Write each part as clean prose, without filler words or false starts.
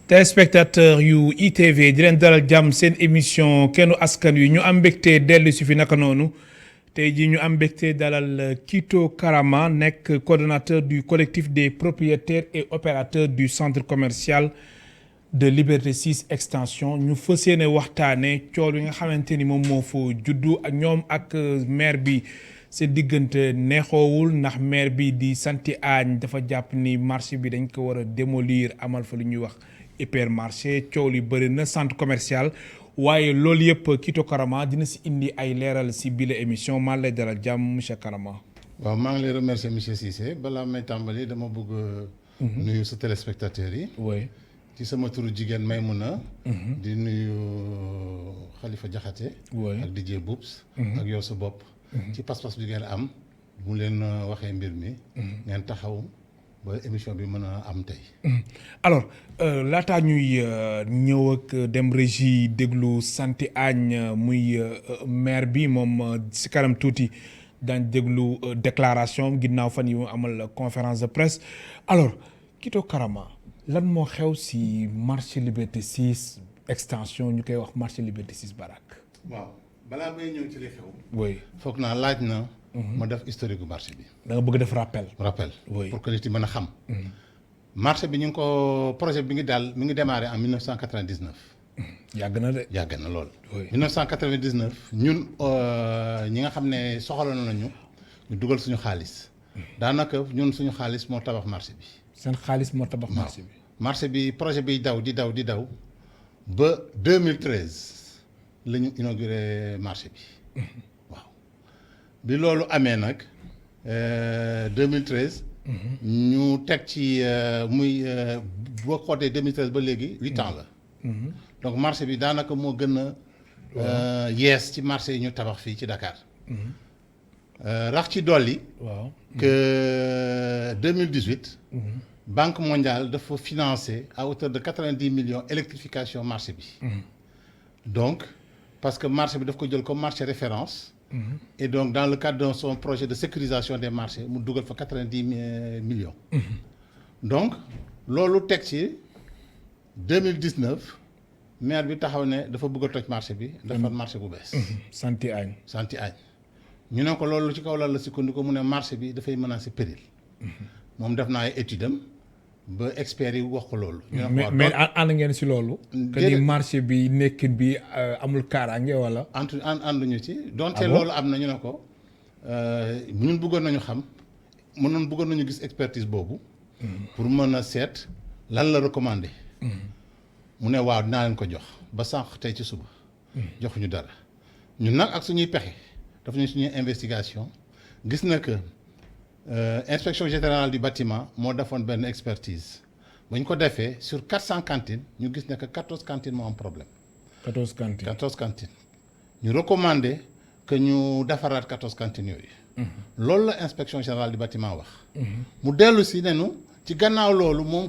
téléspectateur yu ITV di leen dalal jàmm seen émission kennu askan wi ñu am mbégte dellu si fi naka noonu tey jii ñu am mbégte dalal Kito Karama nekk coordonnateur du collectif des propriétaires et opérateurs du centre commercial de Liberté 6 extension ñu fas yéene waxtaane cool yi nga xamante ni moom moo fa juddu ak ñoom ak maire bi seen diggante neexoowul ndax maire bi di Santy Agne dafa jàpp ni marché bi dañ ko war a démolir amal fa lu ñuy wax hypermarché coow li bëri na centre commercial waaye loolu yëpp Kito Karama dina si indi ay leeral si bile émission maa lay dalal jàmm monsieur Karama. waaw maa ngi lay remercier monsieur Cissé balaa may tàmbali dama bëgg nuyu sa téléspectateurs yi. oui ci sama turu jigéen Maymuna di nuyu Khalifa Diakhaté. oui ak DJ Boubs. ak yow sa bopp. ci pas-pas bi ngeen am bu leen waxee mbir mi. ngeen taxaw ba émission bi mën a am tey. alors laataa ñuy ñëw ak dem régie déglu Santy Agne muy maire bi moom si kanam tuuti daañ déglu déclaration ginnaaw fan yi mu amal conférence de presse alors Kito Karama lan moo xew si marché Liberté 6 extension ñu koy wax marché Liberté 6 Barak. waaw balaa may ñëw ci li xew. oui foog naa laaj na. ma def historique gu marché bi. da nga bëgg def rappel. oui pour que nit yi mën a xam. marché bi ñu ngi ko projet bi mi ngi démarré en 1999. yàgg na de. yàgg na lool. oui 1999 ñun ñi nga xam ne soxla nañu ñu dugal suñu xaalis. daanaka ñun suñu xaalis moo tabax marché bi. seen xaalis moo tabax marché bi. marché bi projet bi daw di daw ba 2013 la ñu inauguré marché bi. waaw bi loolu amee nag 2013. ñu teg ci muy boo xootee 2013 ba léegi 8 ans la. donc marché bi daanaka moo gën a yees ci marché yi ñu tabax fii ci Dakar. rax ci dolli. waaw que 2018. Banque mondiale dafa financer à hauteur de 90 millions électrification marché bi. donc parce que marché bi daf ko jël comme marché référence. et donc dans le cadre de son projet de sécurisation des marchés mu dugal fa 90 millions. donc loolu teg ci 2019 maire bi taxaw ne dafa bëgg a toj marché bi. defar marché bu bees. Santy Agne. Santy Agne ñu ne ko loolu ci kaw la sukkandiku mu ne marché bi dafay menacer péril. moom def naa ay études am ba experts yi wax ko loolu. ñu ne ko mais ànd ngeen si loolu. que ni marché bi nekkin bi amul kaaraange wala. ànduñu ci. donte loolu am na ñu ne ko ñun bëggoon nañu xam bëggoon nañu gis expertise boobu. pour mën a seet lan la recommandé. mu ne waaw dinaa leen ko jox ba sànq tey ci suba. joxuñu dara ñun nag ak suñuy pexe daf ñu suñuy investigation gis na que. Inspection générale du bâtiment moo defoon benn expertise ba ñu ko defee sur 400 cantines ñu gis ne que 14 cantines moo am problème. 14 cantines ñu recommandé que ñu defaraat 14 cantines yooyu. loolu la inspection générale du bâtiment wax. mu dellu si ne nu ci gannaaw loolu moom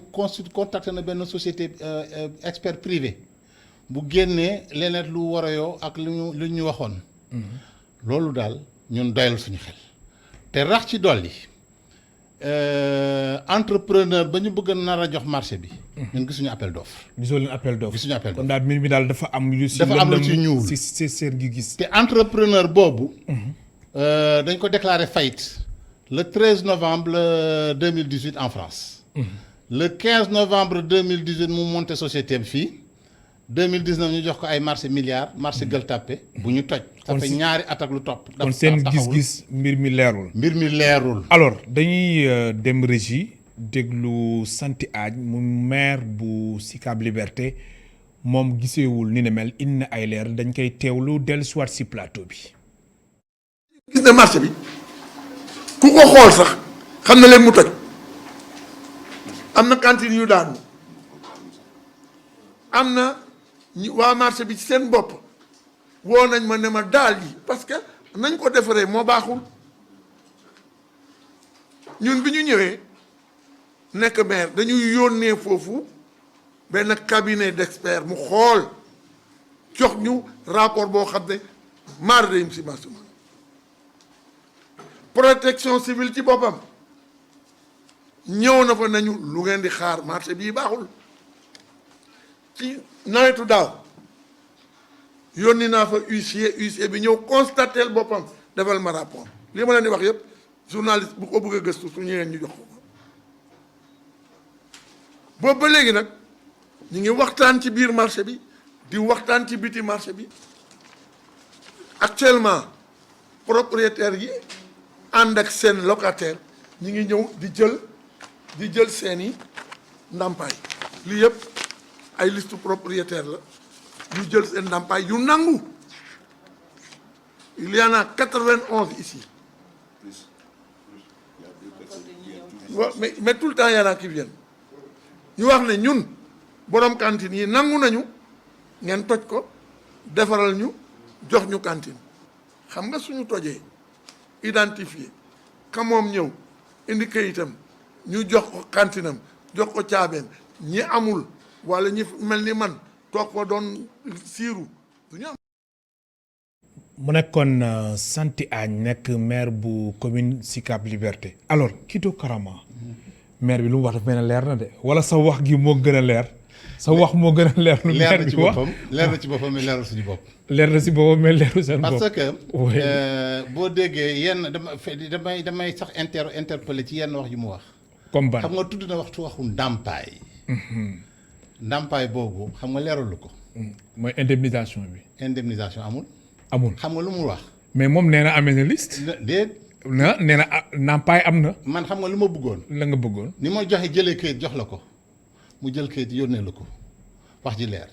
contacté na benn société expert privé bu génnee leneen lu war a yoo ak lu ñu waxoon. loolu daal ñun doyal suñu xel. te rax ci dolli entrepreneur ba ñu bëgg nar a jox marché bi. ñun gisuñu appel d'offre. gisoo leen appel d'offre. gisuñu appel d'offre kon daal mbir mi daal dafa am lu si. dafa am lu ci ñuul si seen gi gis. te entrepreneur boobu. dañ ko déclaré faillite le 13 novembre 2018 en France. le 15 novembre 2018 mu monté société bi fii. 2019 ñu jox ko ay marché milliards marché Gueule Tapée bu ñu toj. ça fait ñaari at ak lu topp. kon seen gis-gis mbir mi leerul. alors dañuy dem régie déglu Santy Agne mu maire bu Sicap Liberté moom giseewul ni ne mel indi na ay leer dañ koy teewlu dellusiwaat si plateau bi. gis na marché bi ku ko xool sax xam na leen mu toj am na cantine yu daanu am na. waa marché bi ci seen bopp woo nañ ma ne ma daal yi parce que nañ ko defaree moo baaxul ñun bi ñu ñëwee nekk maire dañuy yónnee foofu benn cabinet d'expert mu xool jox ñu rapport boo xam ne maar day si marché protection civile ci boppam ñëw na fa nañu lu ngeen di xaar marché bii baaxul ci nawetu daaw yónni naa fa huissier bi ñëw constater boppam defal ma rapport li ma leen di wax yëpp journaliste bu ko bëgg a gëstu su ñëwee ñu jox ko boobu ba léegi nag ñu ngi waxtaan ci biir marché bi di waxtaan ci biti marché bi actuellement propriétaire yi ànd ak seen locataire ñi ngi ñëw di jël seeni ndàmpaay lii yëpp ay liste propriétaire la yu jël seen ndàmpaay yu nangu il y en a 91 ici waaw mais tout le temps y en a qui viennent ñu wax ne ñun borom cantine yi nangu nañu ngeen toj ko defaral ñu jox ñu cantine xam nga suñu tojee identifié ka moom ñëw indi kayitam ñu jox ko kantinam jox ko caabeem ñi amul wala ñi mel ni man toog fa doon siiru du ñu am. mu nekkoon Santy Agne nekk maire bu commune Sicap Liberté alors Kito Karama maire bi lu mu wax dafa mel ne leer na de wala sa wax gi moo gën a leer sa wax moo gën a leer. lu maire bi wax leer na ci boppam mais leerul suñu bopp. leer na si boppam mais leerul seen bopp. parce que boo déggee yenn damay sax interpellé ci yenn wax yu mu wax. comme ban xam nga tudd na waxu ndàmpaay. ndàmpaay boobu xam nga leeralu ko. mooy indemnisation bi. indemnisation amul. amul xam nga lu mu wax. mais moom nee na amee na liste. déet. nee na ndàmpaay am na. man xam nga lu ma bëggoon. la nga bëggoon. ni ma joxe jëlee kayit jox la ko mu jël kayit yónnee la ko wax ji leer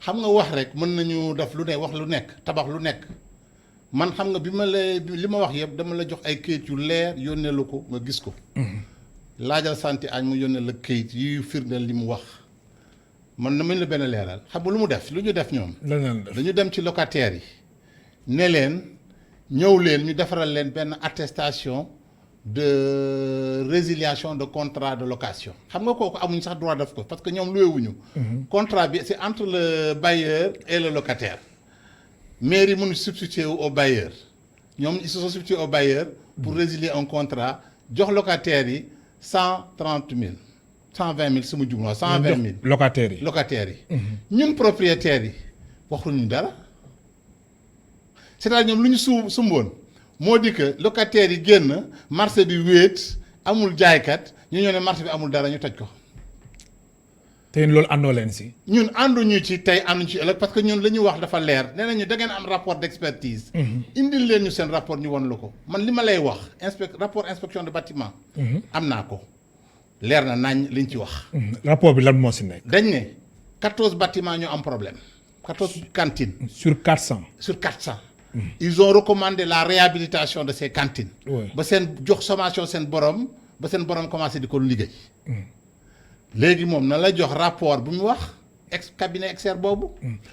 xam nga wax rek mën nañu def lu ne wax lu nekk tabax lu nekk man xam nga bi ma lay li ma wax yëpp dama la jox ay kayit yu leer yónnee la ko nga gis ko. laajal Santy Agne mu yónnee la kayit yuy firndeel li mu wax man na mën la benn leeral xam nga lu mu def lu ñu def ñoom. dañu dem ci locataires yi ne leen ñëw leen ñu defaral leen benn attestation de résiliation de contrat de location xam nga kooku amuñ sax droit def ko parce que ñoom loué wuñu contrat bi c'est entre le bailleur et le locataire mairie mënu substituer au bailleur ñoom ils se sont substitués au bailleur pour résilier un contrat jox locataires yi 130 000 120 000 su ma jumloo 120 000 locataires yi ñun propriétaires yi waxuñu dara c'est-à-dire ñoom lu ñu sumboon moo di que locataires yi génn marché bi wéet amul jaaykat ñu ñëw ne marché bi amul dara ñu toj ko. te loolu àndoo leen si. ñun ànduñu ci tey ànduñu ci ëllëg parce que ñun la ñu wax dafa leer nee nañu da ngeen am rapport d'expertise. indil leen ñu seen rapport ñu won la ko man li ma lay wax rapport inspection de bâtiment. am naa ko leer na nañ liñ ci wax. rapport bi lan moo si nekk. dañ ne 14 bâtiments ñoo am problème 14 cantines. sur 400. sur 400. Ils ont recommandé la réhabilitation de ces cantines. ba seen jox sommation seen borom ba seen borom commencé di ko liggéey. léegi moom na la jox rapport bu mu wax cabinet expert boobu.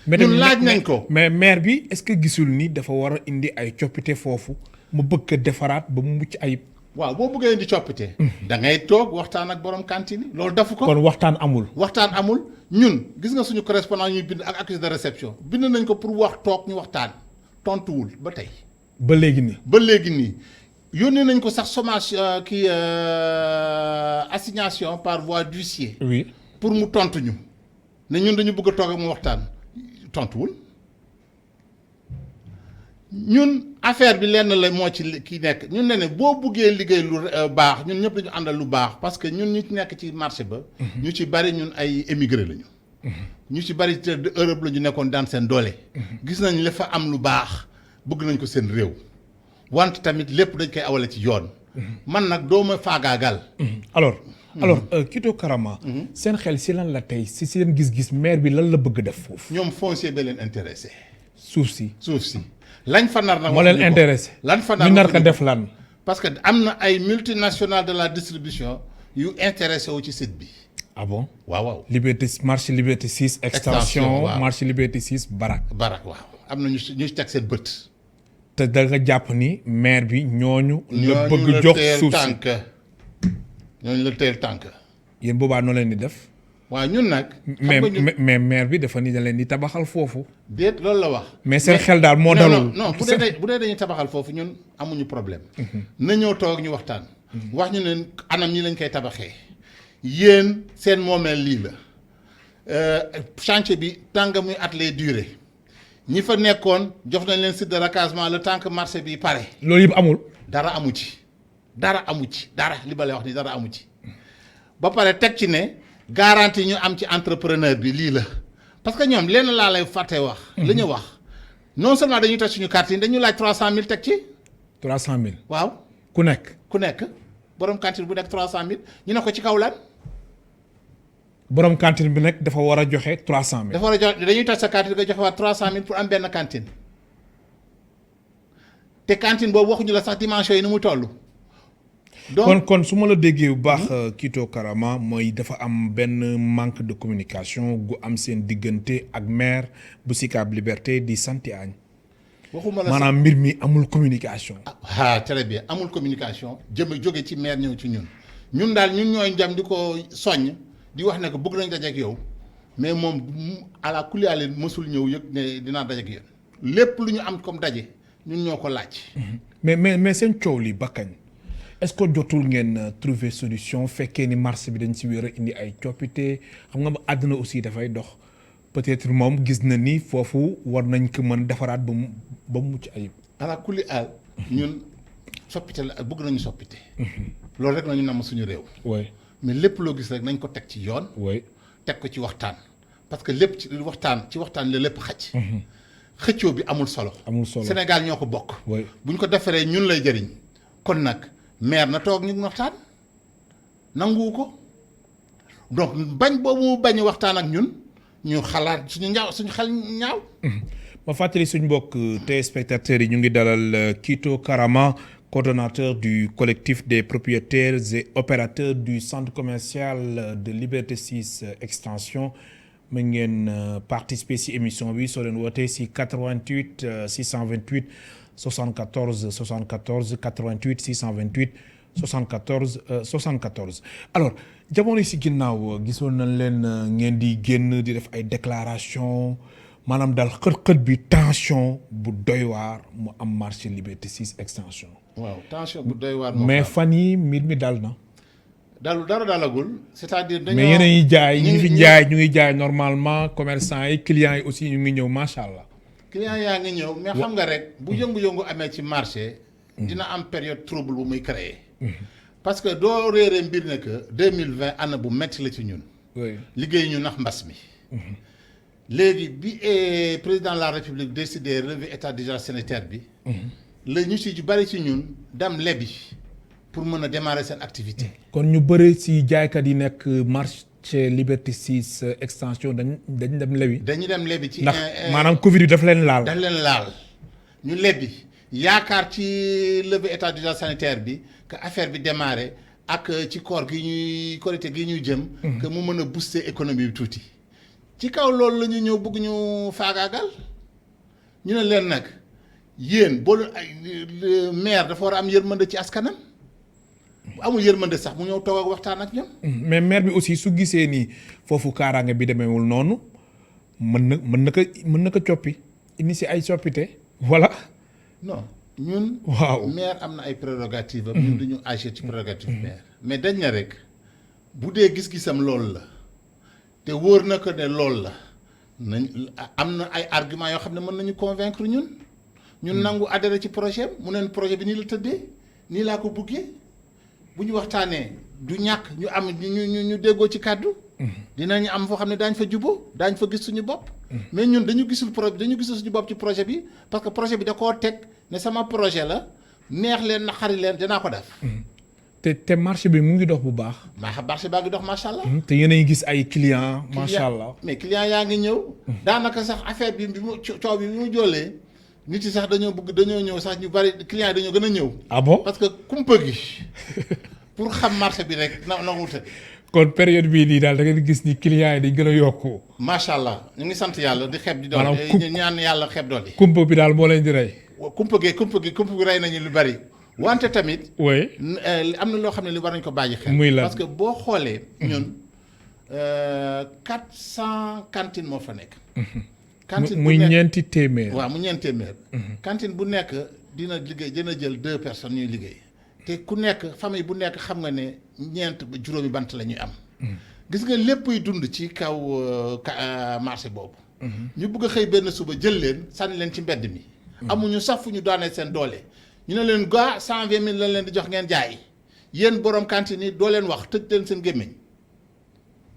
ñun laaj nañ ko. mais maire bi est-ce que gisul ni dafa war a indi ay coppite foofu mu bëgg a defaraat ba mu mucc ayib. waaw boo bëggee indi coppite. da ngay toog waxtaan ak borom cantine yi loolu defu ko. kon waxtaan amul. waxtaan amul ñun gis nga suñu correspondant ñuy bind ak accusé de réception bind nañ ko pour wax toog ñu waxtaan. tontuwul ba tey. ba léegi nii. ba léegi nii yónnee nañ ko sax sommation assignation par voie d'huissier. oui pour mu tontu ñu ne ñun dañu bëgg a toog ak mu waxtaan tontuwul ñun affaire bi lenn la moo ci kii nekk ñun ne boo buggee liggéey lu baax ñun ñëpp dañu àndal lu baax parce que ñun ñi ci nekk ci marché ba. ñu ci bari ñun ay émigré lañu. ñu ci bari te Europe la ñu nekkoon daan seen doole. gis nañ la fa am lu baax bëgg nañ ko seen réew. wante tamit lépp dañ koy awale ci yoon. man nag doo ma faagaagal. alors Kito Karama. seen xel si lan la tey si seen gis-gis maire bi lan la bëgg def foofu. ñoom foncier ba leen intéressé. suuf si. lañ fa nar nag. moo leen intéressé. lan fa nar ñu nar ko def lan. parce que am na ay multinationales de la distribution yu intéressé wu ci site bi. ah bon waaw. marché Liberté 6. extension marché Liberté 6 Barak. waaw am na ñu ci teg seen bët. te da nga jàpp ni maire bi ñooñu. la bëgg jox suuf si ñooñu la teel tànk. yéen boobaa noo leen di def. waaw ñun nag. mais maire bi dafa ni da leen di tabaxal foofu. déet loolu la wax. mais seen xel daal moo dalul. non bu dee dañuy tabaxal foofu ñun amuñu problème. na ñëw toog ñu waxtaan. wax ñu ne anam ñi lañ koy tabaxee. yéen seen moomeel lii la chantier bi tàng muy at lay durer ñi fa nekkoon jox nañ leen site de recasement le temps que marché bi pare. loolu yëpp amul. dara amu ci dara li ba lay wax ni dara amu ci ba pare teg ci ne garantie ñu am ci entrepreneur bi lii la parce que ñoom lenn laa lay fàtte wax. li ñu wax non seulement dañuy teg suñu carte yi dañu laaj 300000 teg ci. 300000. waaw ku nekk borom cantine bu nekk 300000 ñu ne ko ci kaw lan. borom cantine bi nag dafa war a joxe 300000. dafa war a joxe dañuy toj sa cantine nga joxe waat 300000 pour am benn cantine te cantine boobu waxuñu la sax dimension yi ni mu toll. donc kon su ma la déggee bu baax Kito Karama mooy dafa am benn manque de communication gu am seen diggante ak maire bu Sicap Liberté di Santy Agne. waxuma la maanaam mbir mi amul communication. très bien amul communication jóge ci maire ñëw ci ñun daal ñun ñooy jam di ko soññ. di wax ne ko bëgg nañ dajeek yow mais moom ala kulli àll mësul ñëw yëg ne dinaa dajeek yéen lépp lu ñu am comme daje ñun ñoo ko laaj. mais seen coow li ba kañ est-ce que jotul ngeen trouver solution fekkee ni marché bi dañ si wéer a indi ay coppite xam nga àdduna aussi dafay dox peut-être moom gis na ni foofu war nañ ko mën defaraat ba mu mucc ayib. ala kulli àll ñun soppite la bëgg nañu soppite. loolu rek nañu namm suñu réew. oui. mais lépp loo gis rek nañ ko teg ci yoon. oui teg ko ci waxtaan. parce que lépp ci waxtaan la lépp xaj. xëccoo bi amul solo. Sénégal ñoo ko bokk. oui bu ñu ko defaree ñun lay jëriñ. kon nag maire na toog ñu waxtaan nanguwu ko donc bañ boobu bañ waxtaan ak ñun ñu xalaat suñu xel ñaaw. ma fàttali suñu mbokk téléspectateurs yi ñu ngi dalal Kito Karama. Coordonnateur du collectif des propriétaires et opérateurs du centre commercial de Liberté 6 extension mu ngeen participer ci émission bi soo leen wootee ci 88 628 74 74 88 628 74 74. alors jamono yi ci ginnaaw gisoon nañ leen ngeen di génn di def ay déclaration maanaam daal xët-xët bi tension bu doy waar mu am marché Liberté 6 extension. waaw tension bu doy waar. mais fan yi mbir mi dal na. dara dalagul. c'est-à-dire dañoo mais yéen jaay ñu ngi jaay normalement commerçant yi clients yi aussi ñu ngi ñëw macha allah. clients yaa ngi ñëw mais xam nga rek bu yëngu-yëngu amee ci marché. dina am période trouble bu muy créer. parce que doo réeree mbir ne que 2020 année bu metti la ci ñun. liggéey ñu nax mbas mi. léegi bi président de la république décidé lever état d'urgence sanitaire bi. la ñu ci bari ci ñun dem lebi pour mën a démarrer seen activité. kon ñu bëri ci jaaykat yi nekk marché Liberté 6 extension dañu dem lebi. dañu dem lebi ci ndax maanaam Covid bi daf leen laal. ñu lebi yaakaar ci lever état d'urgence sanitaire bi que affaire bi démarrer ak ci koor gi ñuy korité gi ñuy jëm. que mu mën a booster économie bi tuuti. ci kaw loolu la ñu ñëw bëgg ñu faagaagal ñu ne leen nag. yéen boo ay maire dafa war a am yërmande ci askanam bu amul yërmande sax mu ñëw toog ak waxtaan ak ñoom. mais maire bi aussi su gisee ni foofu kaaraange bi demeewul noonu mën na ko coppi indi si ay coppite voilà. non ñun. waaw maire am na ay prérogatives am. ñun duñu agir ci prérogative maire. mais dañ na rek bu dee gis-gisam loolu la te wóor na ko ne loolu la nañ am na ay arguments yoo xam ne mën nañu convaincre ñun. ñun nangu adhéré ci projet mu neen projet bi nii la tëddee nii laa ko buggee bu ñu waxtaanee du ñàkk ñu am ñu déggoo ci kàddu. dinañu am foo xam ne daañ fa juboo daañ fa gis suñu bopp. mais ñun dañu gisul suñu bopp ci projet bi parce que projet bi da koo teg ne sama projet la neex leen naqari leen danaa ko def. te marché bi mu ngi dox bu baax. marché baa ngi dox macha allah. te yéen a ngi gis ay clients. macha allah mais clients yaa ngi ñëw. daanaka sax affaire bi mu coow bi mu joolee. nit yi sax dañoo ñëw sax ñu bari clients yi dañoo gën a ñëw. ah bon parce que kumpa gi pour xam marché bi rek na wute. kon période bii nii daal da ngeen gis ni clients yi dañ gën a yokku. macha allah ñu ngi sant yàlla di xeeb di doole. maanaam ñaan yàlla xeeb doole. kumpa bi daal moo leen di rey. kumpa gi rey nañu lu bari. wante tamit. oui. am na loo xam ne li war nañu ko bàyyi xel. muy la parce que boo xoolee. ñun 400 cantines moo fa nekk. cantine muy ñeenti téeméer. waaw mu ñeenti téeméer. cantine bu nekk dina jël 2 personnes ñuy liggéey. te ku nekk famille bu nekk xam nga ne ñeent ba juróomi bant la ñuy am. gis nga léppay dund ci kaw marché boobu. ñu bëgg a xëy benn suba jël leen sànni leen ci mbedd mi. amuñu sax fu ñu daanee seen doole. ñu ne leen gaa 120 000 lañ leen di jox ngeen jaay yéen borom cantine yi doo leen wax tëj leen seen gémmiñ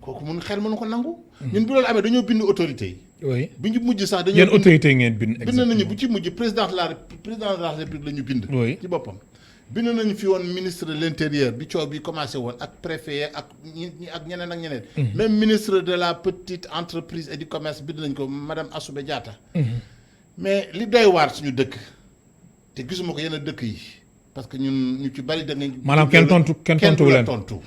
kooku mun xel mënu ko nangu. ñun bu loolu amee dañoo bind autorité yi. oui bi ñu mujj sax dañoo yéen autorité ngeen bind. bind nañu bu ci mujj président de la république la ñu bind. oui ci boppam. bind nañu fi woon ministre de l'intérieur bi coow bi commencé woon ak préfet ak ñi ak ñeneen ak ñeneen. même ministre de la petite entreprise et du commerce bind nañ ko madame Assoubé Diatta. mais li doy waar suñu dëkk te gisuma ko yenn dëkk yi parce que ñun ñu ci bari da ngeen. maanaam kenn tontuwu leen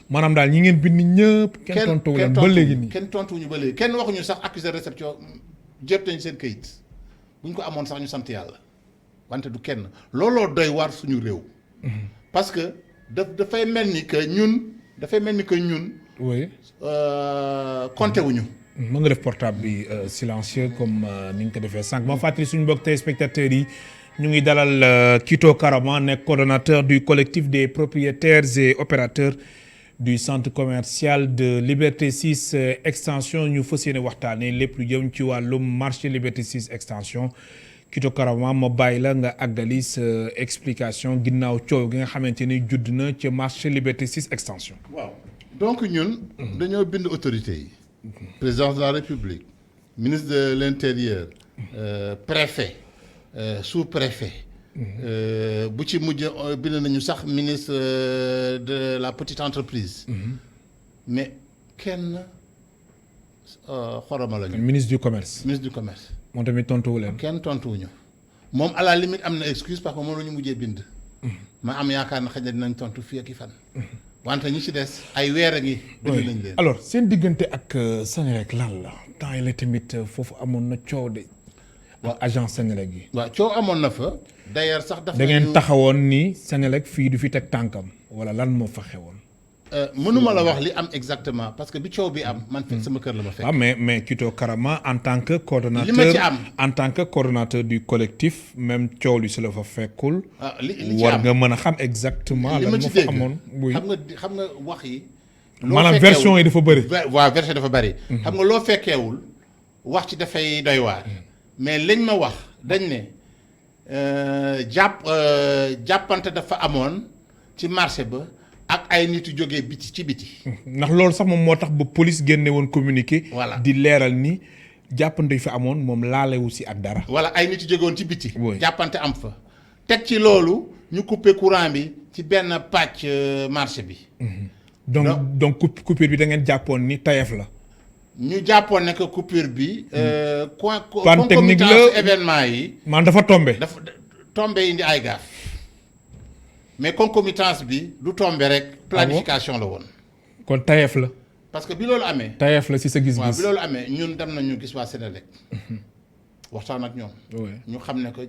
maanaam daal ñi ngeen bind ñëpp. kenn tontuwu leen ba léegi nii kenn tontuwuñu ba léegi kenn waxuñu sax accusé réception jot nañu seen këyit bu ñu ko amoon sax ñu sant yàlla wante du kenn looloo doy waar suñu réew. parce que dafay mel ni que ñun. oui. compté wuñu. mën nga def portable bi silencieux comme ni nga ko defee sànq ma fàttali suñu mbokk téléspectateurs yi ñu ngi dalal Kito Karama nekk coordonnateur du collectif des propriétaires et opérateurs du centre commercial de Liberté 6 extension ñu fas yéene waxtaanee lépp lu jëm ci wàllum marché Liberté 6 extension. Kito Karama ma bàyyi la nga àggali sa explication ginnaaw coow gi nga xamante ni judd na ci marché Liberté 6 extension. waaw donc ñun. dañoo bind autorité yi. président de la république ministre de l'intérieur préfet sous-préfet. bu ci mujj bind nañu sax ministre de la petite entreprise. mais kenn xoroma lañu. ministre du commerce. ministre du commerce. moom tamit tontuwu leen. kenn tontuwuñu moom à la limite am na excuse parce que moom la ñu mujjee bind. ma am yaakaar na xëy na dinañ tontu fii ak i fan. wante ñi ci des ay weer a ngi. bind nañ leen alors seen diggante ak Senelec lan la temps yi la tamit foofu amoon na coow de. waaw agence Senelec yi. waaw coow amoon na fa d'ailleurs sax. da ngeen taxawoon ni Senelec fii du fi teg tànkam wala lan moo fa xewoon. mënuma la wax li am exactement parce que bi coow bi am man fekk sama kër la ma fekk. ah mais Kito Karama en tant que coordonnateur li ma ci am en tant que coordonnateur du collectif même coow li si la fa fekkul. li ci war am nga mën a xam exactement. lan moo fa amoon li ma ci dégg xam nga wax yi. maanaam version yi dafa bëri. waaw version dafa bëri. xam nga loo fekkeewul wax ci dafay doy waar. mais liñ ma wax dañ ne jàppante dafa amoon ci marché ba. ak ay nit yu jógee biti ci biti. ndax loolu sax moom moo tax ba police génne woon communiqué. voilà di leeral ni jàppante fi amoon moom laalewu si ak dara. voilà ay nit yu jóge woon ci biti. oui jàppante am fa. teg ci loolu ñu coupé courant bi ci benn pàcc marché bi. donc coupure bi da ngeen jàppoon ni tayef la. ñu jàppoon ne que coupure bi. panne technique la événement yi. man dafa tombé. dafa tombé indi ay gaaf. mais concomitance bi du tombé rek. planification la woon. kon tayef la. parce que bi loolu amee. tayef la si sa gis-gis. waaw bi loolu amee ñun dem nañu gis waa Senelec. waxtaan ak ñoom. ñu xam ne que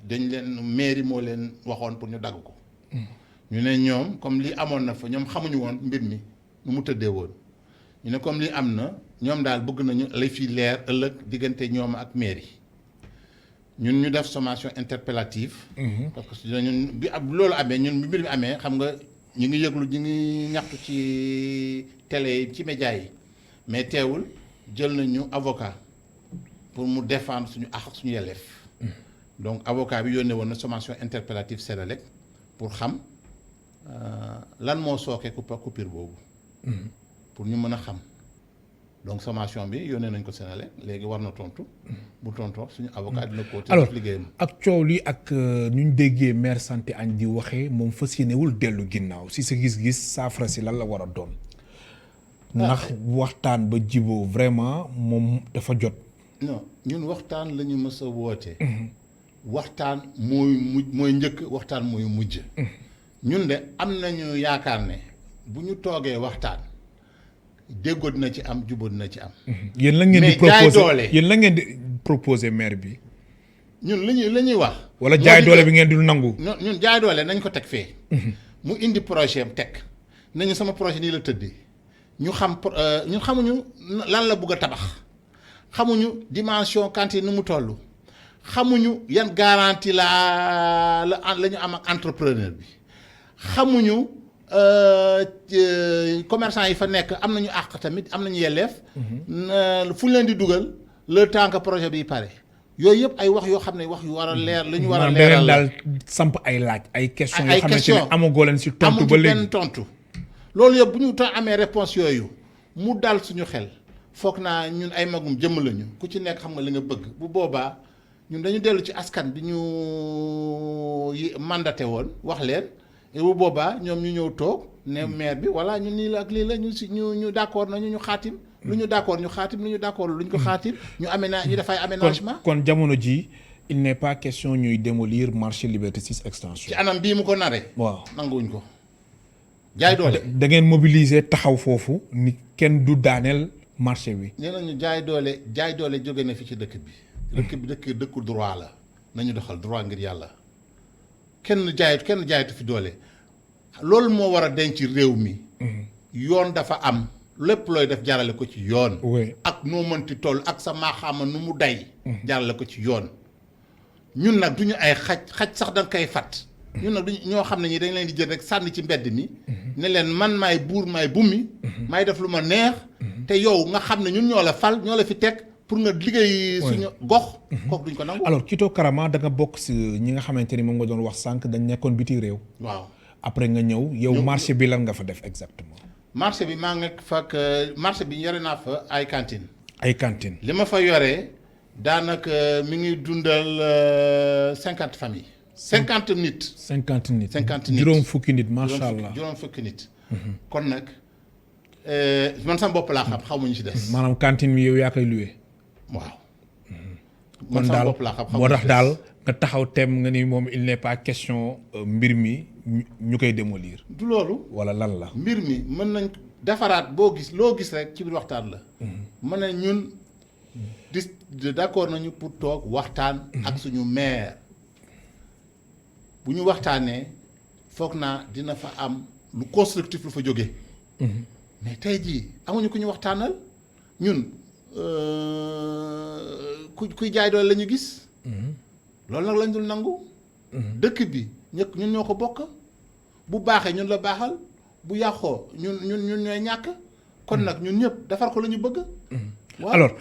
dañ leen mairie moo leen waxoon pour ñu dagg ko. ñu ne ñoom comme li amoon na fa ñoom xamuñu woon mbir mi nu mu tëddee woon. ñu ne comme li am na ñoom daal bëgg nañu lay fi leer ëllëg diggante ñoom ak mairie. ñun ñu def sommation interpellative. parce que ñun bi ab loolu amee ñun bi mbir mi amee xam nga ñu ngi yëglu ñu ngi ñaxtu ci télé yi ci média yi mais teewul jël nañu avocat pour mu défendre suñu àq ak suñu yelleef. donc avocat bi yónnee woon na sommation interpellative Senelec pour xam lan moo sookee coupure boobu. pour ñu mën a xam. donc sommation bi yónnee nañ ko Senelec léegi war na tontu bu tontoo suñu avocat dina ko te def liggéeyam. ak coow li ak ñu ñu déggee maire santé añ di waxee moom fas yéenewul dellu ginnaaw si sa gis-gis saafara si lan la war a doon. ndax waxtaan ba jiboo vraiment moom dafa jot. non ñun waxtaan la ñu mës a woote. waxtaan mooy njëkk waxtaan mooy mujj. ñun de am nañu yaakaar ne bu ñu toogee waxtaan. déggoo dina ci am jubóo dina ci am. yéen la ngeen di proposer yéen la ngeen di proposer maire bi. ñun la ñuy wax. wala jaay doole bi ngeen dul nangu. ñun jaay doole nañ ko teg fee. mu indi projet am teg nañu sama projet nii la tëddee ñu xam ñun xamuñu lan la bugg a tabax xamuñu dimension cantine nu mu toll xamuñu yan garantie la ñu am ak entrepreneur bi xamuñu commerçant yi fa nekk am nañu àq tamit am nañu yelleef. fu ñu leen di dugal le temps que projet bi pare yooyu yëpp ay wax yoo xam ne wax yu war a leer la ñu war a leeral la daal samp ay laaj ay questions ay yoo xamante questions ne amagoo leen si tontu amul ba ci léegi benn tontu loolu yëpp bu ñu ta amee réponse yooyu mu dal suñu xel foog naa ñun ay magum jëmm lañu ku ci nekk xam nga li nga bëgg bu boobaa ñun dañu dellu ci askan bi ñu mandaté woon wax leen et bu boobaa ñoom ñu ñëw toog ne maire bi voilà ñun nii la ak lii la ñu si ñu d'accord nañu ñu xaatim lu ñu d'accord ñu xaatim lu ñu d'accord lu ñu ko xaatim ñu ñu def ay aménagement kon jamono ji il n'est pas question ñuy démolir marché Liberté 6 extension ci anam bii mu ko naree waaw nanguwuñ ko jaay doole da ngeen mobiliser taxaw foofu ni kenn du daaneel marché bi nee nañu jaay doole jóge na fi ci dëkk bi dëkku droit la nañu doxal droit ngir yàlla kenn jaayatu fi doole loolu moo war a denc réew mi yoon dafa am lépp looy def jaarale ko ci yoon ak noo mënti toll ak sa maaxaama nu mu day jaarale ko ci yoon ñun nag duñu ay xaj sax danga koy fat ñun nag duñu ñoo xam ne ñi dañ leen di jël rek sànni ci mbedd mi ne leen man maay buur maay bummi maay def lu ma neex te yow nga xam ne ñun ñoo la fal ñoo la fi teg pour nga liggéey suñu gox kooku duñ ko nangu alors Kito Karama da nga bokk si ñi nga xamante ni moom nga doon wax sànq dañ nekkoon biti réew waaw après nga ñëw yow marché bi lan nga fa def exactement marché bi maa ngi fakk marché bi yore naa fa ay cantine li ma fa yoree daanaka mi ngi dundal 50 familles 50 nit 50 nit juróom fukki nit macha allah juróom fukki nit kon nag man sama bopp laa xam xamuñu ci des maanaam cantine bi yow yaa koy loué waaw kon daal moo tax daal nga taxaw tem nga ni moom il n'est pas question mbir mi ñu koy démolir du loolu wala lan la mbir mi mën nañ defaraat boo gis loo gis rek ci biir waxtaan la mën na ñun d'accord nañu pour toog waxtaan ak suñu maire bu ñu waxtaanee foog naa dina fa am lu constructif lu fa jóge mais tey jii amuñu ku ñu waxtaanal ñun kuy jaay doole la ñu gis loolu nag lañ dul nangu dëkk bi ñun ñoo ko bokk bu baaxee ñun la baaxal bu yàqoo ñun ñooy ñàkk kon nag ñun ñëpp defar ko la ñu bëgg waaw alors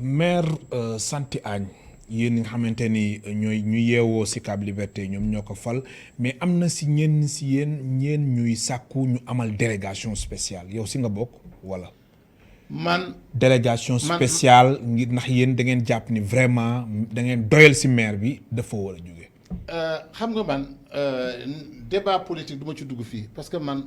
maire Santy Agne yéen nga xamante ni ñooy ñu yeewoo Sicap Liberté ñoom ñoo ko fal mais am na si ñenn si ñeen ñuy sàkku ñu amal délégation spéciale yow si nga bokk wala man délégation spéciale ngir ndax yéen da ngeen jàpp ni vraiment da ngeen doyal si maire bi dafa war a jóge xam nga man débat politique du ma ci dugg fii parce que man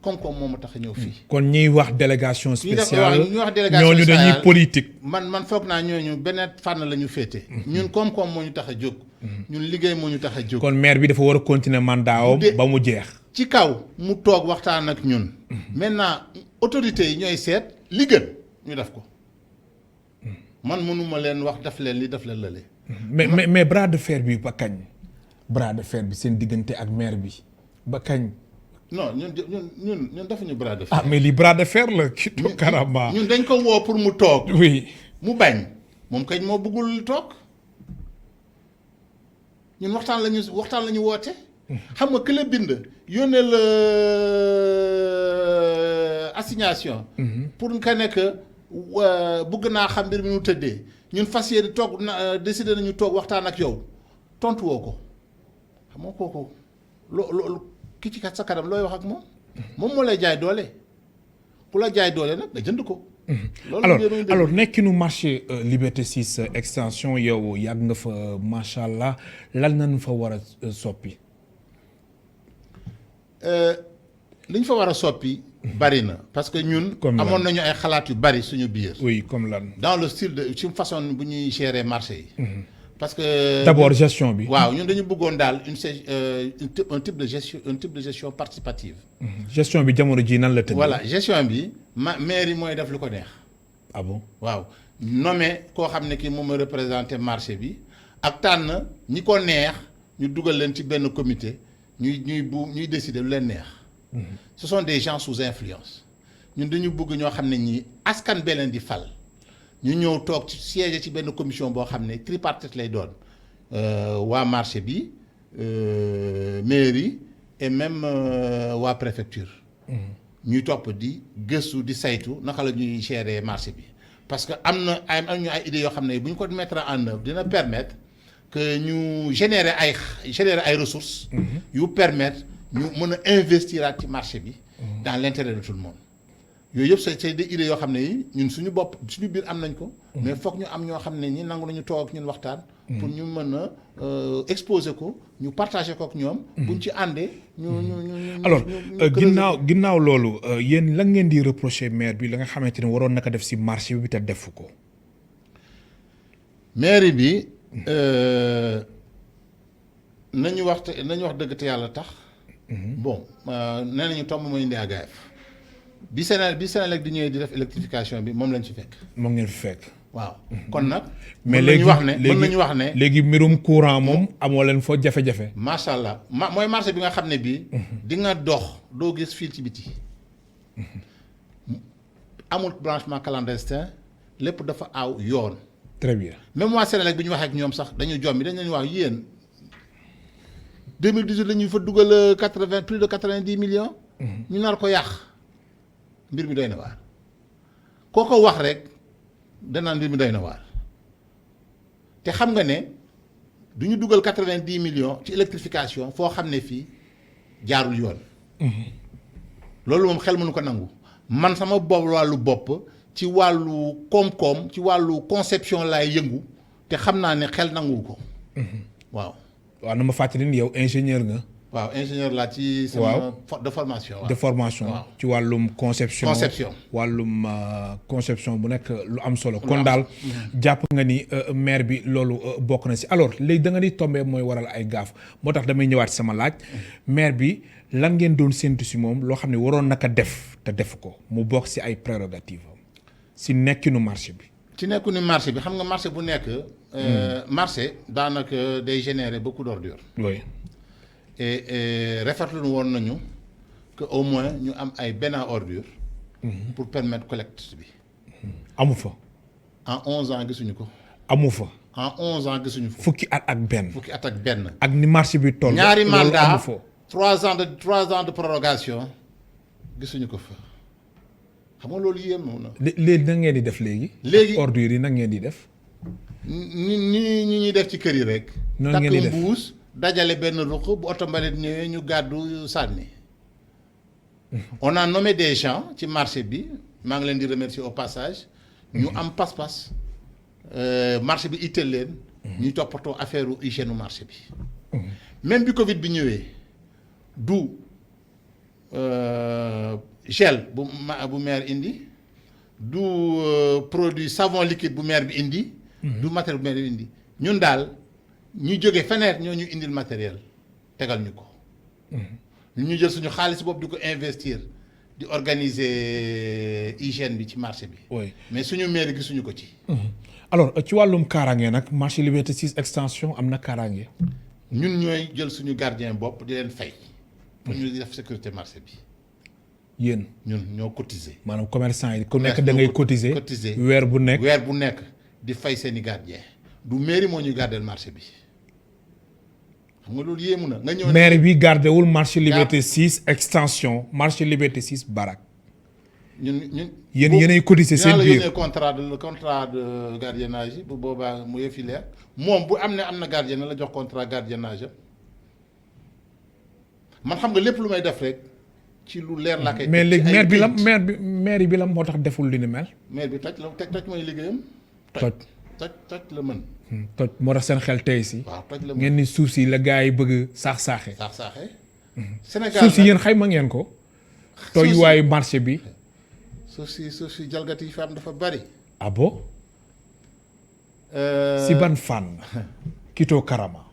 koom-koom moo ma tax a ñëw fii kon ñiy wax délégation spéciale ñuy wax délégation ñooñu dañuy politique man foog naa ñooñu beneen fànn la ñu féete ñun koom-koom moo ñu tax a jóg ñun liggéey moo ñu tax a jóg kon maire bi dafa war a continuer mandaawam ba mu jeex ci kaw mu toog waxtaan ak ñun maintenant autorités yi ñooy seet li gën ñu def ko man mënuma leen wax def leen li def leen lële mais bras de fer bi ba kañ bras de fer bi seen diggante ak maire bi ba kañ non ñun defuñu bras de fer mais li bras de fer la Kito Karama ñun dañ ko woo pour mu toog oui mu bañ moom kañ moo bëggul toog ñun waxtaan lañu woote xam nga ki la bind yónnee la assignation pour nga nekk bëgg naa xam mbir mi nu tëddee ñun fas yéene toog décidé nañu toog waxtaan ak yow tontu woo ko xam nga kooku loo ki ci sa kanam looy wax ak moom moo lay jaay doole ku la jaay doole nag nga jënd ko alors nekkinu marché Liberté 6 extension yow yàgg nga fa macha allah lan nañ fa war a soppi li ñu fa war a soppi bari na parce que ñun amoon nañu ay xalaat yu bari suñu biir oui comme lan dans le style de ci façon bu ñuy gérer marché yi parce que d'abord gestion bi waaw ñun dañu bëggoon daal un type de gestion participative gestion bi jamono ji nan la tëdd voilà gestion bi maire yi mooy def lu ko neex ah bon waaw nommé koo xam ne kii moom a représenté marché bi ak tànn ñi ko neex ñu dugal leen ci benn comité ñuy décider lu leen neex ce sont des gens sous influence ñun dañu bëgg ñoo xam ne ñii askan bee leen di fal ñu ñëw toog ci siège ci benn commission boo xam ne tripartite lay doon waa marché bi mairie et même waa préfecture. ñuy topp di gëstu di saytu naka la ñuy gérer marché bi parce que am ñu ay idées yoo xam ne bu ñu ko mettre en œuvre dina permettre que ñu générer ay ressources. yu permettre ñu mën a investir ci marché bi. dans l'intérêt de tout le monde. yooyu yëpp c'est des idées yoo xam ne yi ñun suñu biir am nañ ko. mais foog ñu am ñoo xam ne ñi nangu nañu toog ak ñun waxtaan. pour ñu mën a exposer ko ñu partager ko ak ñoom. buñ ci àndee alors ginnaaw loolu yéen la ngeen di reprocher maire bi la nga xamante ne waroon naka def ci marché bi te defu ko. maire bi nañu wax dëgg te yàlla tax. bon nee nañu tomb mooy indi AGF. bi Senelec di ñëwee di def électrification bi moom lañ ci fekk. moom ngeen fi fekk. waaw kon nag. mais léegi mën nañu wax ne léegi mbirum courant moom amoo leen fa jafe-jafe. macha allah mooy marché bi nga xam ne bii. di nga dox doo gis fil ci biti. amul branchement clandestin lépp dafa aaw yoon. très bien même waa Senelec bi ñu waxee ak ñoom sax dañu jombi dañ leen wax yéen 2018 la ñu fa dugal plus de 90 millions. ñu nar ko yàq. mbir mi doy na waar koo ko wax rek danaan mbir mi doy na waar te xam nga ne du ñu dugal 90 millions ci électrification foo xam ne fii jaarul yoon. loolu moom xel mënu ko nangu man sama wàllu bopp ci wàllu koom-koom ci wàllu conception laay yëngu te xam naa ne xel nanguwu ko. waaw. waaw na ma fàttali ni yow ingénieur nga. waaw ingénieur laa ci sama de formation. de formation ci wàllum conception. wàllum conception bu nekk lu am solo. kon daal jàpp nga ni maire bi loolu bokk na si alors léegi da nga ni tombé mooy waral ay gaaf moo tax damay ñëwaat si sama laaj. maire bi lan ngeen doon séntu si moom loo xam ne waroon naka def te def ko mu bokk si ay prérogatives am si nekkinu marché bi. ci nekkinu marché bi xam nga marché bu nekk. marché daanaka day générer beaucoup d'ordures. oui. et rafetlu woon nañu que au moins ñu am ay benn ordure pour permettre collecte bi. amu fa. en 11 ans gisuñu ko. amu fa. en 11 ans gisuñu ko. fukki at ak benn. ak ni marché bi toll. ñaari mandat 3 ans de prorogation gisuñu ko fa xam nga loolu yéem na. léegi na ngeen di def léegi. léegi ordure yi na ngeen di def. ni ñuy def ci kër yi rek. noonu ngeen di def takk mbuus dajale benn ruq bu oto mbalit ñëwee ñu gàddu sànni. on a nommé des gens ci marché bi maa ngi leen di remercier au passage. ñu am pas-pas marché bi itteel leen. ñuy toppatoo affaire hygiène u marché bi. même bi Covid bi ñëwee du gel bu maire indi du produit savon liquide bu maire bi indi. du matériel bu maire bi indi ñun daal. ñu jóge feneen ñoo ñu indil matériel tegal ñu ko. ñu jël suñu xaalis boobu di ko investir di organiser hygiène bi ci marché bi. oui mais suñu mairie gisuñu ko ci. alors ci wàllum kaaraange nag marché Liberté 6 extension am na kaaraange. ñun ñooy jël suñu gardien bopp di leen fay. pour ñu def sécurité marché bi. yéen ñun ñoo cotiser. maanaam commerçant yi ku nekk da ngay cotiser. weer bu nekk di fay seeni gardien du mairie moo ñuy gardeel marché bi. xam nga loolu yéemu na nga ñëw. maire bi gardewul marché Liberté 6 extension marché Liberté 6 barak. ñun yéenay cotiser seen biir yéen contrat de gardiennage yi bu boobaa mu yëfi leer moom bu am na gardien na la jox contrat gardiennage man xam nga lépp lu may def rek ci lu leer laa koy. mais léegi maire bi la moo tax deful li ni mel. maire bi toj mooy liggéeyam. toj la mën. toj moo tax seen xel tey si. waaw toj la mën ngeen ni suuf si la gars yi bëgg saax-saaxe. Sénégal suuf si yéen xayma ngeen ko. tooyuwaayu marché bi. suuf si jalgati yi fi am dafa bari. ah bon. si ban fànn. Kito Karama.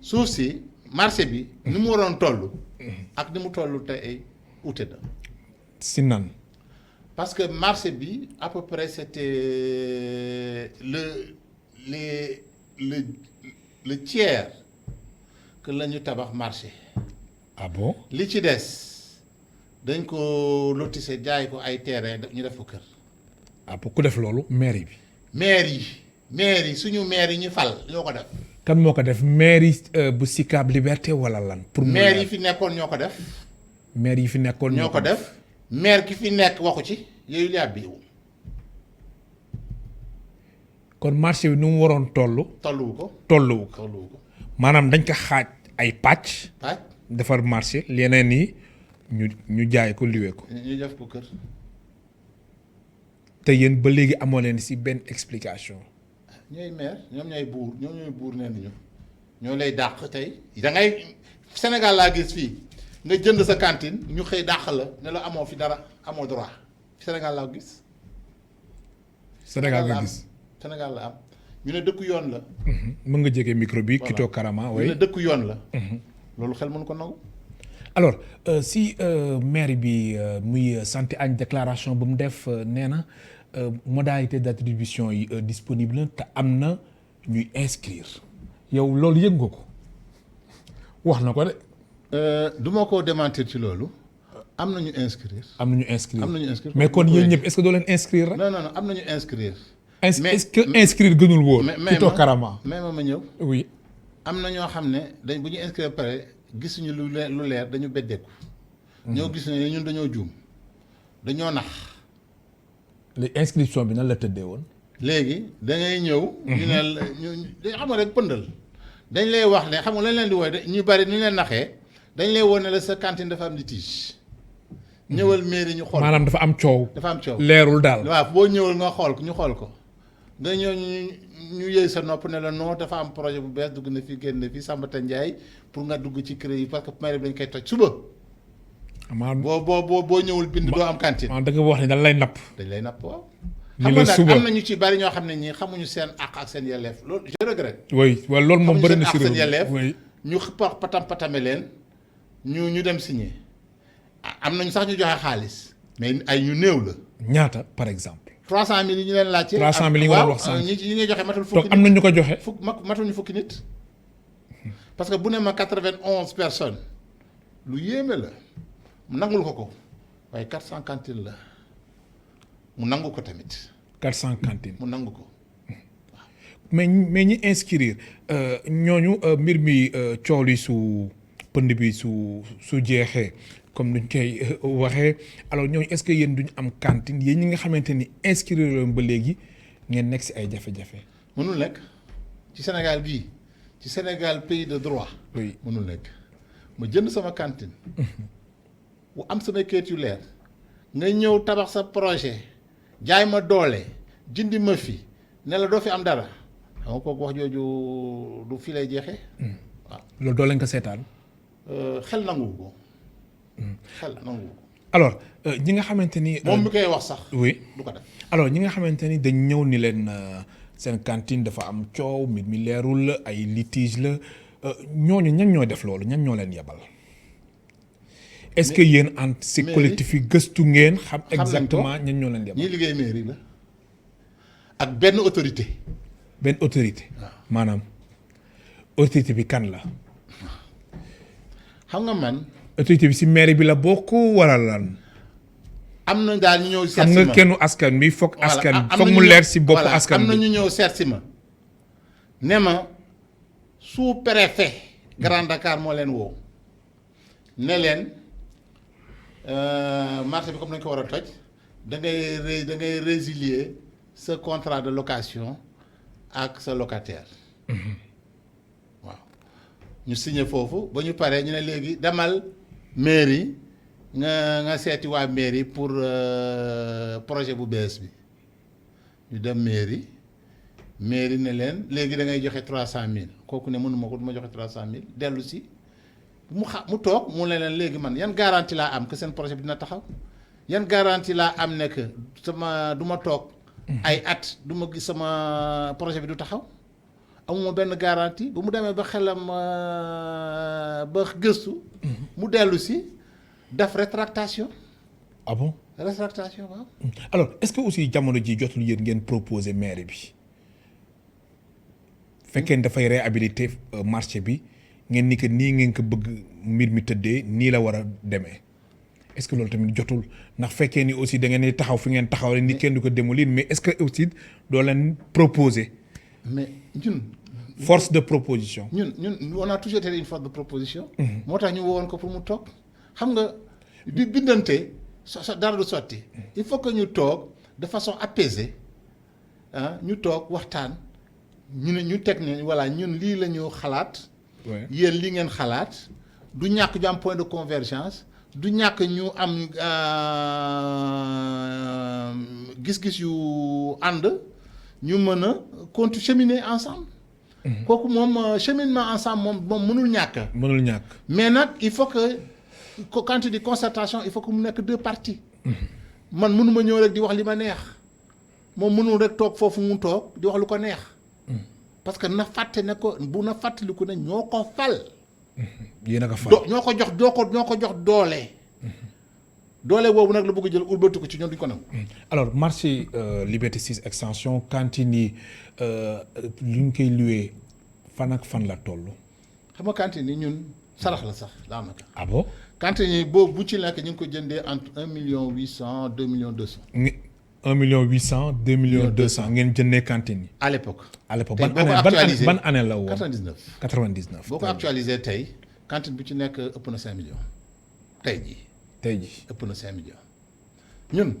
suuf si marché bi. ni mu waroon toll. ak ni mu toll tey ute na. si nan. parce que marché bi à peu près c'était le tiers que la ñu tabax marché. ah bon. li ci des dañ ko lotissé jaay ko ay terrain ñu def ko kër. ah pour ku def loolu maire bi. maire yi maire yi suñu maire yi ñu fal ñoo ko def. kan moo ko def maire yi bu Sicap Liberté wala lan. pour mu maire yi fi nekkoon ñoo ko def. maire yi fi nekkoon ñoo ko def maire ki fi nekk waxu ci yooyu liaat bi kon marché bi nu mu waroon toll. tolluwu ko. tolluwu ko maanaam dañ ko xaaj ay pàcc. defar marché yeneen yi ñu jaay ko liwee ko. ñu def ko kër. te yéen ba léegi amoo leen ci benn explication. ñooy maire ñoom ñooy buur nee nañu ñoo lay dàq tey da ngay Sénégal laa gis fii nga jënd sa cantine ñu xëy dàq la ne la amoo fi dara amoo droit Sénégal laa gis. Sénégal nga gis Sénégal la am ñu ne dëkku yoon la. mën nga jege micro bi. Kito Karama ñu ne dëkku yoon la. loolu xel mënu ko nangu. alors si maire bi muy santé añ déclaration bu mu def nee na modalité d'attribution yi disponible te am na ñuy inscrire yow loolu yëg nga ko wax na ko de. du ma ko démentir ci loolu. am na ñu inscrire. am na ñu inscrire am na ñu inscrire mais kon yéen ñëpp est-ce que doo leen inscrire rek. non am na ñu inscrire. mais est-ce que inscrire gënul wóor. Kito Karama mais ma ñëw. oui. am na ñoo xam ne bu ñu inscrire ba pare gisuñu lu leer dañu beddeeku. ñoo gis ne ñun dañoo juum dañoo nax. léegi inscription bi nan la tëddee woon. léegi da ngay ñëw. ñu ne ñu xam nga rek pëndal. dañ lay wax ne xam nga lañ leen di wooye ñu bari ñu leen naxee dañ lay woo ne la sa cantine dafa am litige. ñëwal mairie ñu xool maanaam dafa am coow. dafa am coow leerul daal. waaw boo ñëwal nga xool ñu xool ko. nga ñëw ñu yëy sa nopp ne la non dafa am projet bu bees dugg na fi génn fi Sambata Ndiaye pour nga dugg ci crédit parce que maire bi dañ koy toj suba. maanaam boo ñëwul bind doo am cantine. maanaam da nga wax ne dañ lay napp. dañ lay napp waaw. ni la suba xam nga nag am na ñu ci bari ñoo xam ne ñii xamuñu seen àq ak seen yelleef loolu je regrette. oui waaw loolu moom bëri na si xamuñu seen àq seen réew yelleef ñu patame leen ñu dem signer am nañu sax ñu joxe xaalis mais ay ñu néew la. ñaata par exemple. 300 000 yi ñu leen laajte. 300 000 yi nga wax sànq ñi ngay joxe matul fukki donc am na ñu ko joxe. matuñu fukki nit. parce que bu ne ma 91 personnes lu yéeme la mu nangul ko waaye 400 cantines la mu nangu ko tamit. 400 cantines mu nangu ko. mais ñi inscrire ñooñu mbir mi coow li su pënd bi su jeexee comme nuñ koy waxee alors ñooñu est-ce que yéen duñu am cantine yéen ñi nga xamante ni inscrire leen ba léegi ngeen nekk si ay jafe-jafe. mënul nekk ci Sénégal gii ci Sénégal pays de droit. oui mënul nekk ma jënd sama cantine. bu am samay kayit yu leer. nga ñëw tabax sa projet jaay ma doole jëndi ma fi ne la doo fi am dara xam nga kooku wax jooju du fi lay jeexee. waaw loolu doo leen ko seetaan. xel nanguwu ko. xel nanguwu ko. alors ñi nga xamante ni. moom mi koy wax sax. oui du ko def. alors ñi nga xamante ni dañ ñëw ni leen seen cantine dafa am coow mbir mi leerul ay litige la ñooñu ñan ñoo def loolu ñan ñoo leen yebal. est-ce que yéen en si collectif yi gëstu ngeen. xam exactement ñan ñoo leen yebal. ñi liggéey mairie la ak benn autorité. benn autorité. maanaam autorité bi kan la. xam nga man. autorité bi si mairie bi la bokk wala lan. am na daal ñu ñëw seet si xam ma nga kenn askan bi foog askan foog mu leer si bopp askan bi am na ñu ñëw seet si ma. ne ma sous-préfet Grand Dakar moo leen woo. ne leen marché bi comme nañu ko war a toj da ngay résilier sa contrat de location ak sa locataire. waaw ñu signé foofu ba ñu paree ñu ne léegi demal mairie nga seeti waa mairie pour projet bu bees bi ñu dem mairie ne leen léegi da ngay joxe 300000 kooku ne mënuma ko du ma joxe 300000 dellu si mu toog mu ne leen léegi man yan garantie laa am que seen projet bi dina taxaw yan garantie laa am ne que du ma toog ay at du ma gis sama projet bi du taxaw amuma benn garantie bu mu demee ba xelam ba gëstu mu dellu si def rétractation. ah bon rétractation waaw. alors est-ce que aussi jamono ji jotul yéen ngeen proposer maire bi fekkee ne dafay réhabiliter marché bi ngeen ni que nii ngeen ko bëgg mbir mi tëddee nii la war a demee est-ce que loolu tamit jotul ndax fekkee ni aussi da ngeen di taxaw fi ngeen taxaw rek ni kenn du ko démolir mais est-ce que aussi doo leen proposer mais ñun. force de proposition. ñun on a toujours été une force de proposition. moo tax ñu woowoon ko pour mu toog xam nga di bindante dara du sotti. il faut que ñu toog de façon apaisée ñu toog waxtaan ñu ne ñu teg ne voilà ñun lii la ñu xalaat. yéen li ngeen xalaat du ñàkk ñu am point de convergence du ñàkk ñu am gis-gis yu ànd ñu mën a continuer cheminer ensemble. kooku moom cheminement ensemble moom mënul ñàkk. mënul ñàkk. mais nag il faut que quand tu dis concertation il faut que mu nekk deux parties. man mënuma ñëw rek di wax li ma neex moom mënul rek toog foofu mu toog di wax lu ko neex. parce que na fàtte ne ko bu na fàttaliku ne ñoo ko fal. yéen a ko fal ñoo ko jox doole. doole boobu nag la bëgg jël ulbatu ko ci ñoom duñ ko nangu. alors marché Liberté 6 extension cantine yi lu ñu koy luwee fan ak fan la toll. xam nga cantine yi ñun sarax la sax daanaka. ah bon. cantine yi boobu bu ci nekk ñu ngi ko jëndee entre 1 million 800 2 millions 200. 1 million 800 2 millions 200 ngeen jëndee cantine yi. à l'époque. ban année la woon. 99. 99. boo ko actualisé tey cantine bu ci nekk ëpp na 5 millions tey jii. tey jii ëpp na 5 millions ñun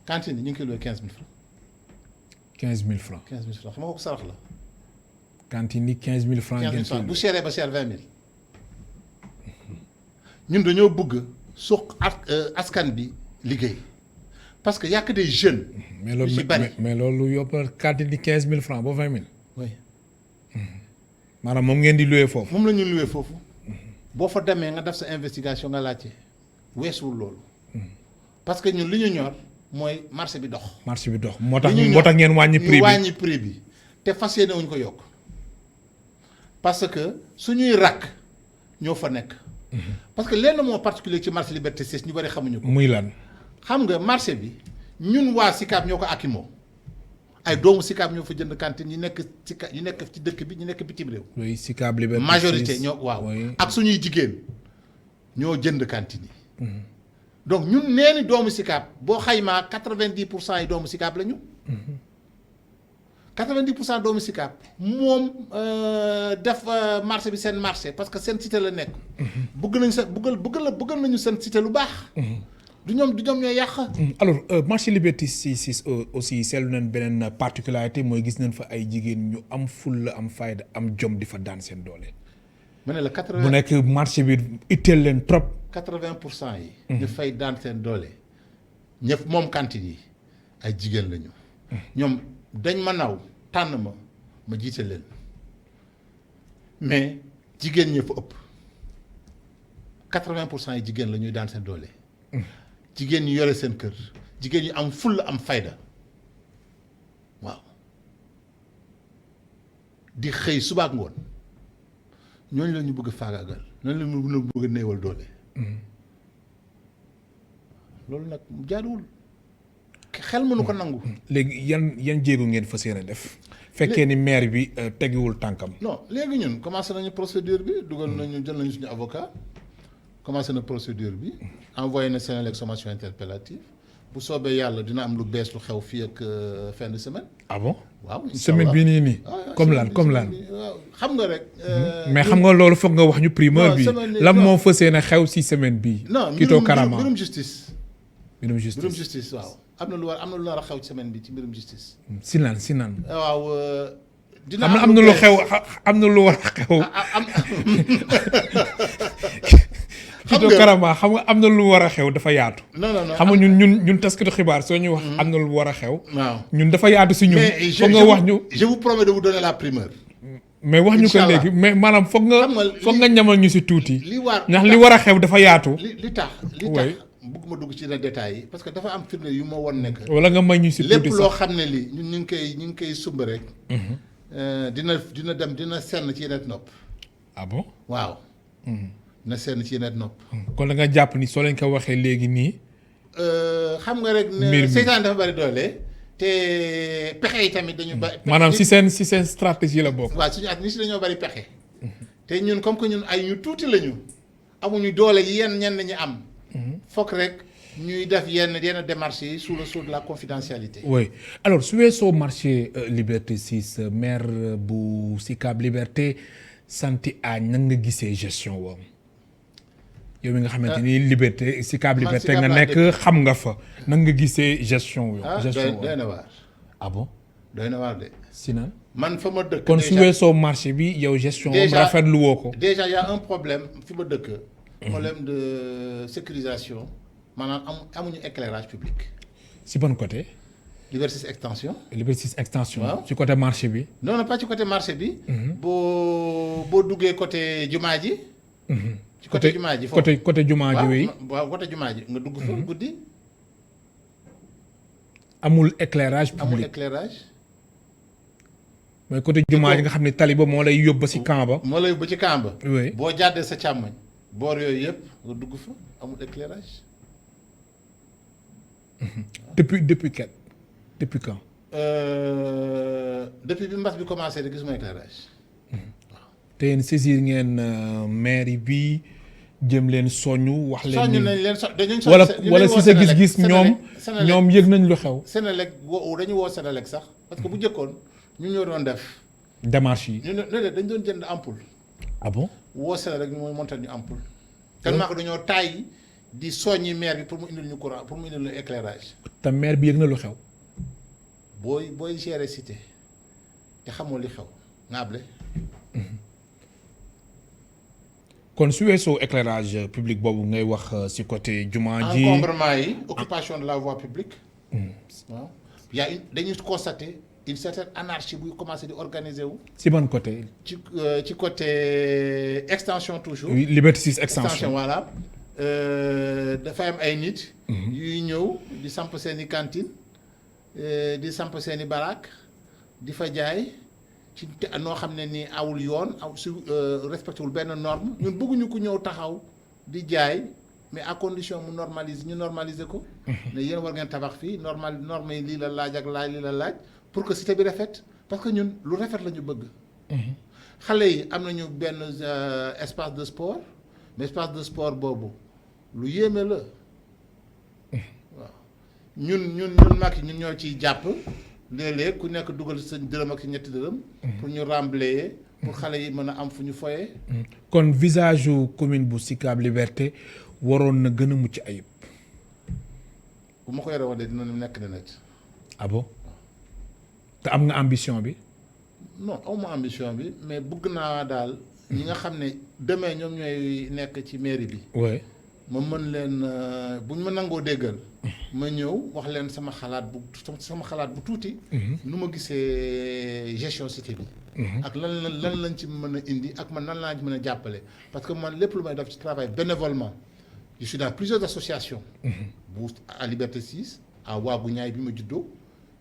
cantine yi ñu ngi koy loué 15000 francs. 15000 francs. 15000 francs xam nga ko sarax la. cantine yi 15000 francs. 15000 francs bu seeree ba seer 20000. ñun dañoo bëgg suq askan bi liggéey parce que y a que des jeunes. yu ci bari mais loolu yoppal cantine yi 15000 francs ba 20000. oui. maanaam moom ngeen di loué foofu. moom la ñu loué foofu. boo fa demee nga def sa investigation nga laajte weesuwul loolu. parce que ñun li ñu ñor mooy marché bi dox. marché bi dox moo tax ngeen wàññi prix bi wàññi prix bi te fas yéene wuñ ko yokk parce que suñuy rakk ñoo fa nekk. parce que lenn moo particulier ci marché Liberté 6 ñu bari xamuñu ko. muy lan. xam nga marché bi ñun waa Sicap ñoo ko akimoo ay doomu Sicap ñoo fa jënd cantine ñu nekk ci dëkk bi ñu nekk bitim réew. oui Sicap Liberté 6 majorité ñoo waaw. ak suñuy jigéen ñoo jënd cantine yi. donc ñun nee ni doomu Sicap boo xaymaa 90% yi doomu Sicap la ñu. 90% doomu Sicap moom def marché bi seen marché parce que seen cité la nekk. bëgg nañu seen cité lu baax. du ñoom ñooy yàq. alors marché Liberté 6 aussi seetlu nañ beneen particularité mooy gis nañ fa ay jigéen ñu am fulla am fayda am jom di fa daan seen doole. ma ne la 80 bu nekk marché bi itteel leen trop. 80% yi. ñu fay daan seen doole. ñëpp moom cantine yi ay jigéen lañu. ñoom dañ ma naw tànn ma jiite leen mais jigéen ñi fa ëpp 80% yi jigéen la ñuy daan seen doole. jigéen ñi yore seen kër jigéen ñi am fulla am fayda waaw di xëy suba ak ngoon ñooñu la ñu bëgg a faagaagal ñooñu la ñu bëgg a néewal doole. loolu nag jaaduwul xel mënu ko nangu. léegi yan jéego ngeen fas yéene def. fekkee ni maire bi tegiwul tànkam. non léegi ñun commencé nañu procédure bi jël nañu suñu avocat commencé na procédure bi envoyé na Senelec sommation interpellative bu soobee yàlla dina am lu bees lu xew fii ak fin de semaine. ah bon waaw semaine bii nii. comme lan waaw xam nga rek. mais xam nga loolu foog nga wax ñu primeur bi lan moo fas yéene xew si semaine bii. Kito Karama mbirum justice. mbirum justice waaw am na lu nar a xew ci semaine bi ci mbirum justice. si naan. waaw. dina am na lu xew am na lu war a xew. Kito Karama xam nga am na lu war a xew dafa yaatu. non xam nga ñun taskatu xibaar soo ñu wax am na lu war a xew. waaw ñun dafa yaatu si ñun. foog nga wax ñu je vous promets de vous donner la primeur. mais wax ñu ko léegi mais maanaam foog nga ñamal ñu si tuuti. li war ndax li war a xew dafa yaatu. li tax bëgguma dugg ci yenn détails yi parce que dafa am firnde yu ma won nekk. wala nga may ñu si tuuti lépp loo xam ne lii ñun ñu ngi koy sumb rek. dina senn ci yeneen nopp. ah bon waaw. na senn ci yeneen nopp. kon da nga jàpp ni soo leen ko waxee léegi nii. xam nga rek. ne seytaan dafa bari doole. te pexe yi tamit dañu bari. maanaam si seen stratégie la bokk. waaw suñu at ni si dañoo bari pexe. te ñun comme que ñun ay ñu tuuti lañu. amuñu doole yi ñenn ñi am. fokk rek ñuy def yenn démarches yi sous le sceau de la confidentialité. oui alors su weesoo marché Liberté 6 maire bu Sicap Liberté Santy Agne nan nga gisee gestion woom yow mi nga xamante ni Liberté Sicap Liberté nga nekk xam nga fa nan nga gisee gestion gestion doy na waar. ah bon doy na waar de. si nan man fa ma dëkk. kon su weesoo marché bi yow gestion moom rafetlu woo ko. déjà y a un problème fi ma dëkk. problème de sécurisation maanaam amuñu éclairage public. si bon côté. Liberté 6 extension. Liberté 6 extension. waaw ci côté marché bi. non pas ci côté marché bi. boo duggee côté jumaa ji. ci côté jumaa ji foofu côté jumaa ji oui. waaw côté jumaa ji nga dugg fa guddi. amul éclairage public amul éclairage. mooy côté jumaa ji nga xam ne tali ba moo lay yóbbu ci camp ba. moo lay yóbbu ci camp ba. oui boo jàddee sa càmmoñ. boor yooyu yëpp nga dugg fa amul éclairage. depuis quand. depuis bi mbas bi commencé rek gisuma éclairage. te yéen saisir ngeen mairie bi jëm leen soñu wax leen. soñu nañ leen dañu wala si sa gis-gis ñoom yëg nañ lu xew. Senelec dañu woo Senelec sax parce que bu njëkkoon ñu ñoo doon def. démarche yi. ñu ne dañu doon jënd ampoule. ah bon woo Senelec ñu mooy montal ñu ampoule. tellement que dañoo tàyyi di soññi maire bi pour mu indil ñu courant pour mu indil ñu éclairage. te maire bi yëg na lu xew. booy gérer cité te xamoo li xew ngaable. kon su weesoo éclairage public boobu ngay wax ci côté jumaa ji. encombrement yi occupation de la voie publique. waaw dañuy constater une certaine anarchie buy commencer di organiser wu. ci ban côté. ci côté extension toujours. oui Liberté 6 extension voilà. dafay am ay nit. yuy ñëw di samp seeni cantine di samp seeni baraak di fa jaay ci noo xam ne ni awul yoon su respecté wul benn norme ñun bëgguñu ku ñëw taxaw di jaay mais à condition mu normaliser ko. ne yéen war ngeen tabax fii norme yi lii la laaj ak lii la laaj pour que cité bi rafet parce que ñun lu rafet la ñu bëgg. xale yi am nañu benn espace de sport mais espace de sport boobu lu yéeme la. waaw ñun mag yi ñun ñoo ciy jàpp léeg-léeg ku nekk dugal sa dërëm ak ñetti dërëm. pour ñu remblayer. pour xale yi mën a am fu ñu foyee. kon visage yu commune bu Sicap Liberté waroon na gën a mucc ayib. bu ma ko yore woon de dina nekk de net. ah bon te am nga ambition bi. non awma ambition bi mais bëgg naa daal ñi nga xam ne demain ñoom ñooy nekk ci mairie bi. oui. ma mën leen buñ ma nangoo déggal. ma ñëw wax leen sama xalaat bu tuuti. nu ma gisee gestion cité bi. ak lan lañ ci mën a indi ak man nan laa ci mën a jàppale parce que man lépp lu may def ci travail bénévolement je suis dans plusieurs associations. bu à Liberté 6 à Waagu Ñaay bi ma juddoo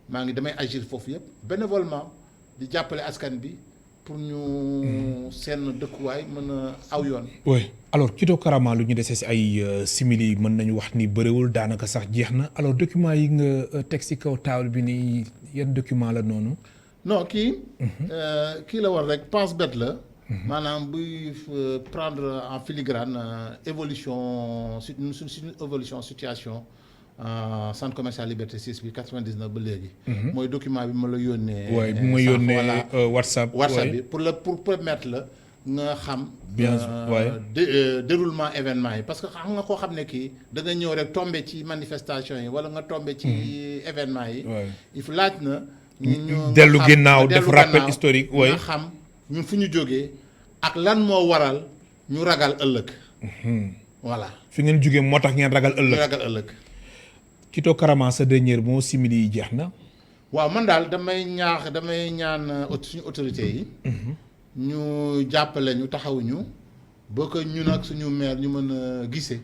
maa ngi damay agir foofu yëpp bénévolement di jàppale askan bi pour ñu seen dëkkuwaay mën a aw yoon. oui alors Kito Karama lu ñu desee si ay simili mën nañu wax ni bëriwul daanaka sax jeex na alors document yi nga teg si kaw table bi nii yan document la noonu. non kii la war rek pense-bête la. maanaam buy prendre en filigrane évolution situation centre commercial Liberté 6 bi 99 ba léegi. mooy document bi ma la yónnee. oui bi ma yónnee WhatsApp. bi pour permettre la nga xam. bien déroulement événement yi parce que xam nga koo xam ne kii da nga ñëw rek tombé ci manifestation yi wala nga tombé ci événement yi. il faut laaj na. ñu dellu ginnaaw def rappel historique. nga xam ñun fu ñu jógee ak lan moo waral ñu ragal ëllëg. voilà. fi ngeen jógee moo tax ngeen ragal ëllëg. ñu ragal ëllëg. Kito Karama sa dernier mot simili yi jeex na. waaw man daal damay ñaan suñu autorités yi. ñu jàppale ñu taxawuñu ba que ñun ak suñu maire ñu mën a gisee.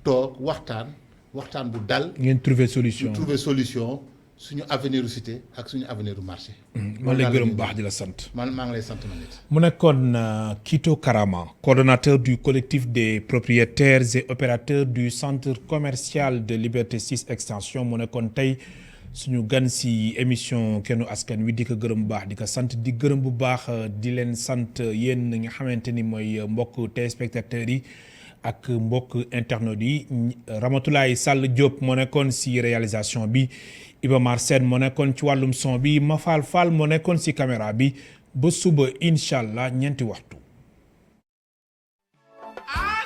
toog waxtaan bu dal. ngeen trouver solution suñu avenir u cité ak suñu avenir u marché. man lay gërëm bu baax di la sant. maa ngi lay sant ma nit. mu nekkoon Kito Karama coordonnateur du collectif des propriétaires et opérateurs du centre commercial de Liberté 6 extension mu nekkoon tey suñu gan si émission Kennu Askan Wi di ko gërëm bu baax di ko sant di gërëm bu baax di leen sant yéen nga xamante ni mooy mbokk téléspectateurs yi ak mbokk internautes yi Ramatoulaye Sall Diop moo nekkoon si réalisation bi Iba Mar Sène moo nekkoon ci wàllum son bi Mafal Fall moo nekkoon si caméra bi ba suba incha allah ñeenti waxtu.